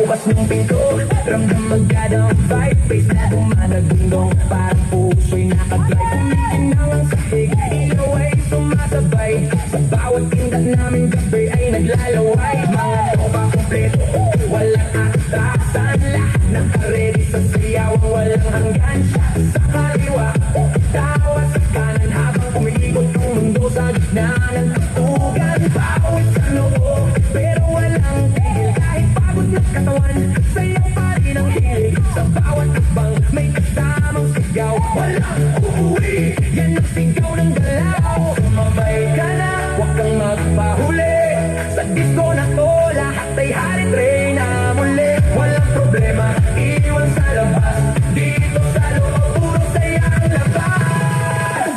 Bukas ng pinto, ramdam agad ang vibe. Face na dumanagundong, parang puso'y nakadrive. Kumikinang ang sahig, ilaw ay sumasabay. Sa bawat tindak namin gabi ay naglalaway. Mga tropa kompleto, walang atasan. Lahat naka-ready sa sayaw, walang hanggan. Sa kaliwa, tawa sa kanan habang umiikot ang mundo sa gitna ng tutugan. Bawat sa noo, pero walang tigil. Kahit pagod na katawan, sayaw pa rin ang hilig. Sa bawat akbang, may kasamang sigaw. Walang uuwi, yan ang sigaw ng galaw. Sumabay ka na, huwag kang magpahuli. Sa disco na to, lahat ay hari-tray na muli. Walang problema, iwan sa labas. Dito sa loob, puro saya ang labas.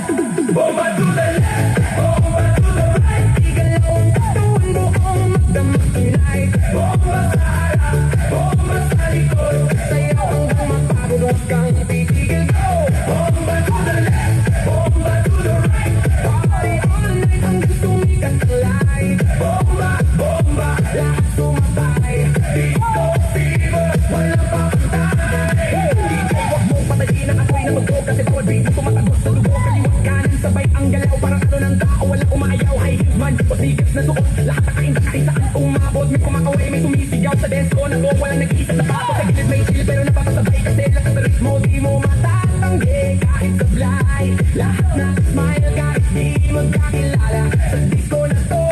Bomba to the left, bomba to the right. Igalaw ang katawan buong magdamag tonight. Bomba sa harap, bomba sa likod. Sayaw hanggang mapagod, huwag kang titigil, go. Bomba to the left, bomba to the right. Party all night hanggang sumikat ang light. Bomba, bomba, lahat sumatay. Disco fever, walang papantay. DJ, huwag mong patayin ang apoy na mag-go. Kasi bawat beat mo tumatagos sa dugo. Kaliwat kanan, sabay ang galaw. Parang ano ng tao, walang umaayaw. High heels man, o sneakers na suot. Lahat nakainda kahit saan umabot. May kumakaway, may sumisigaw sa dance ko na go. Walang nag-iisa sa bato. Sa gilid may chill, pero napapasabay. Kasi lakas sa ritmo, di mo matatanggi. Kahit sablay, lahat na smile. Kahit di magkakilala. Sa disco na to,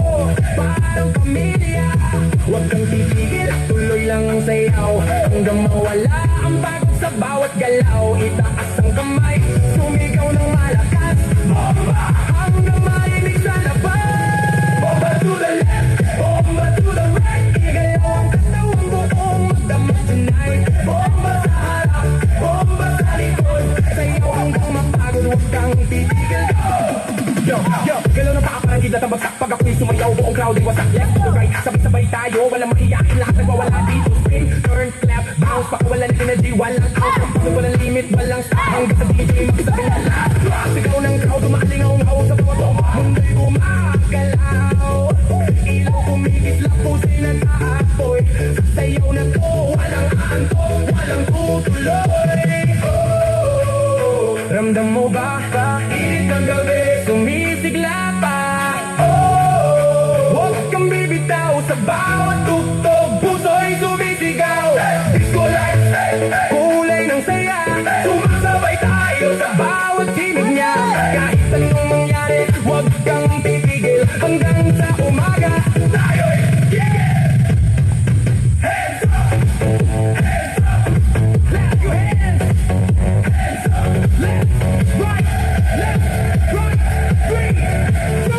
parang pamilya. Huwag kang titigil, tuloy lang ang sayaw. Hanggang mawala ang pagod sa bawat galaw. Itaas ang kamay, sumigaw ng malakas. Bomba, hanggang marinig sa labas. Bomba to the left, bomba to the right. Igalaw ang katawang buong magdamag tonight. Bomba sa harap, bomba sa likod. Sayaw hanggang mapagod, huwag kang titigil. Yo, yo, galaw ng paa parang gidlat ang bagsak. Pag ako'y sumayaw, buong crowd ay wasak. Left to right, sabay-sabay tayo, walang mahiyain. Lahat nagwawala dito, spin, turn, clap, bounce. Baka walang energy, walang out. Walang limit, walang stop. Hanggang sa DJ magsabi na lahat. Sigaw ng crowd, umaalingaw-ngaw sa bawat mundo'y gumagalaw. Ilaw kumikislap, pusa'y nag-aapoy. Sa sayaw na to, walang aantok, walang tutuloy. Oh, ramdam mo ba? Init ang gabi, sumisigla pa. Oh, huwag kang bibitaw sa bawat tugtog, puso'y sumisigaw. Disco lights, kulay ng saya, sumasabay tayo sa bawat himig niya. Kahit anong mangyari, huwag kang titigil hanggang sa umaga. Tayo'y gigil. Hands up, hands up, clap your hands. Hands up, left, right, 3, 2,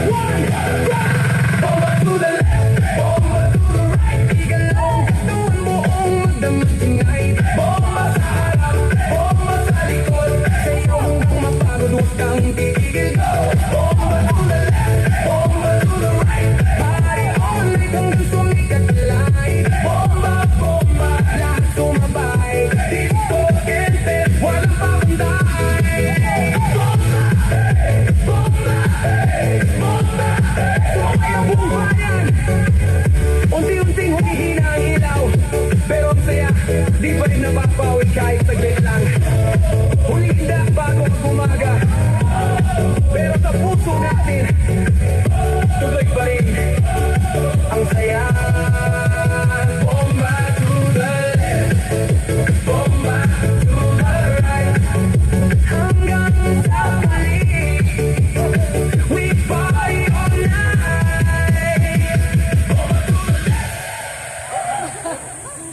1, rock! Bomba to the left, bomba to the right. Igalaw ang katawan buong magdamag tonight. Bomba sa harap, bomba sa likod. Sayaw hanggang mapagod, huwag kang titigil, go. Bomba to the left, bomba to the right. Party all night hanggang sumikat ang light. Bomba, bomba, lahat sumabay. Disco gente, walang papantay. Bomba, bomba, bomba. Sumabay ang buong bayan. Unti-unting humihina ang ilaw, pero ang saya, di pa rin napapawi kahit